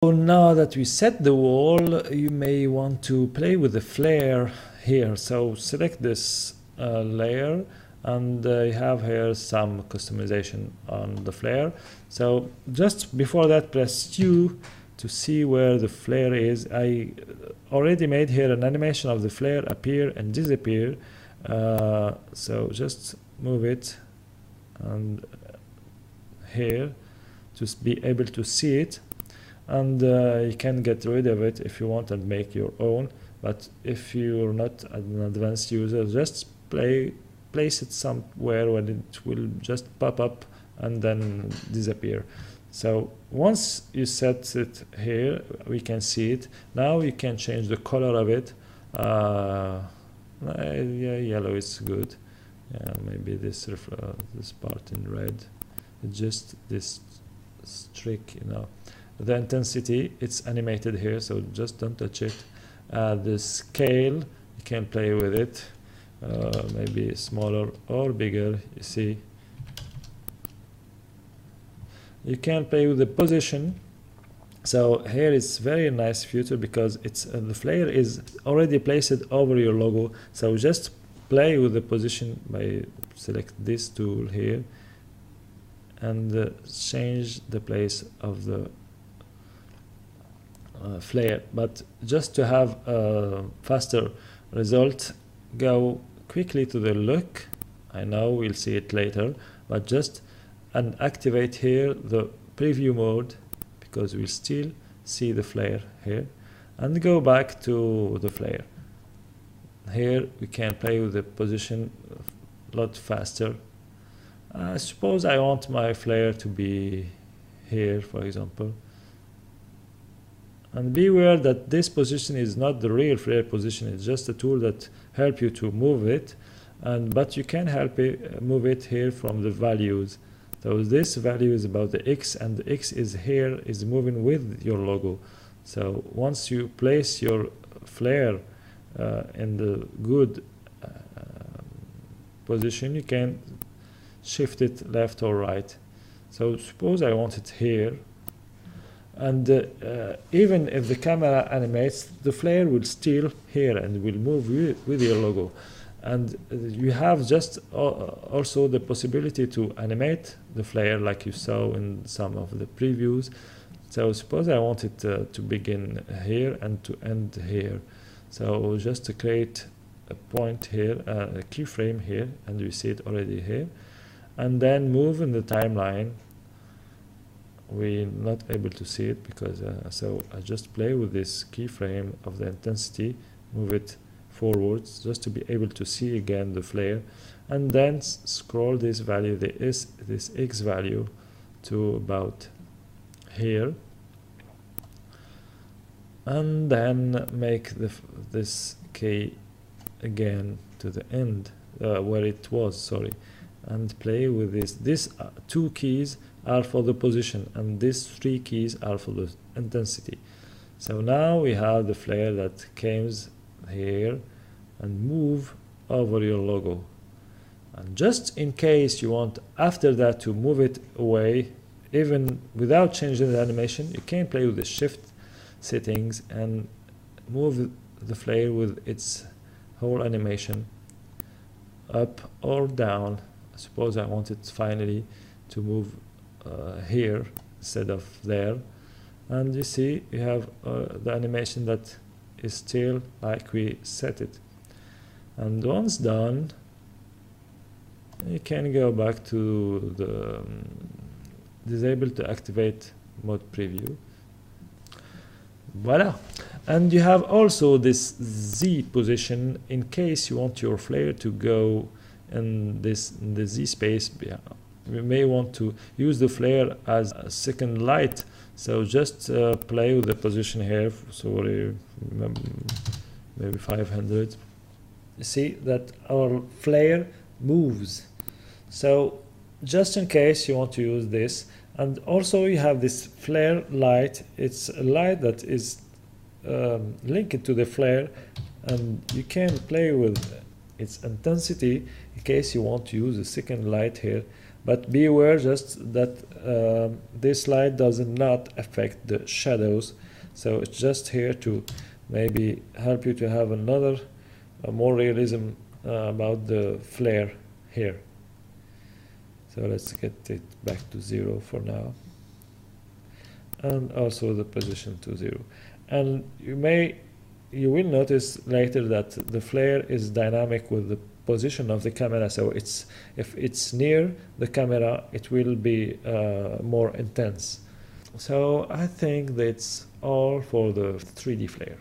So now that we set the wall, you may want to play with the flare here. So select this layer, and you have here some customization on the flare. So just before that, press U to see where the flare is. I already made here an animation of the flare appear and disappear. So just move it and here to be able to see it, and you can get rid of it if you want and make your own. But if you're not an advanced user, just place it somewhere when it will just pop up and then disappear. So once you set it here, we can see it. Now you can change the color of it. Yeah, yellow is good. Yeah, maybe this part in red. Just this streak, you know. The intensity, it's animated here, so just don't touch it. The scale, you can play with it. Maybe smaller or bigger, you see. You can play with the position. So here it's very nice feature because it's the flare is already placed over your logo. So just play with the position by select this tool here and change the place of the flare. But just to have a faster result, go quickly to the look. I know we'll see it later, but just and activate here the preview mode, because we'll still see the flare here, and go back to the flare. Here we can play with the position a lot faster. Suppose I want my flare to be here, for example, and be aware that this position is not the real flare position. It's just a tool that helps you to move it, but you can help it move it here from the values. So this value is about the X, and the X is here, is moving with your logo. So once you place your flare in the good position, you can shift it left or right. So suppose I want it here, and even if the camera animates, the flare will still here and will move with your logo. And you have just also the possibility to animate the flare like you saw in some of the previews. So suppose I want it to begin here and to end here. So just to create a point here, a keyframe here, and you see it already here, and then move in the timeline. We're not able to see it because so I just play with this keyframe of the intensity, move it forwards just to be able to see again the flare, and then scroll this value, this X value, to about here, and then make this key again to the end where it was, sorry, and play with this. These two keys are for the position, and these three keys are for the intensity. So now we have the flare that comes here and move over your logo. And just in case you want after that to move it away, even without changing the animation, you can play with the shift settings and move the flare with its whole animation up or down. Suppose I want it finally to move here instead of there, and you see you have the animation that is still like we set it. And once done, you can go back to the disable to activate mode preview. Voila. And you have also this Z position in case you want your flare to go in the Z space. Yeah. We may want to use the flare as a second light, so just play with the position here. Sorry, maybe 500. You see that our flare moves. So just in case you want to use this, and also you have this flare light. It's a light that is linked to the flare, and you can play with its intensity in case you want to use a second light here. but be aware just that this slide does not affect the shadows, so it's just here to maybe help you to have another more realism about the flare here. So let's get it back to 0 for now, and also the position to 0. And you will notice later that the flare is dynamic with the position of the camera, so if it's near the camera it will be more intense. So I think that's all for the 3D flare.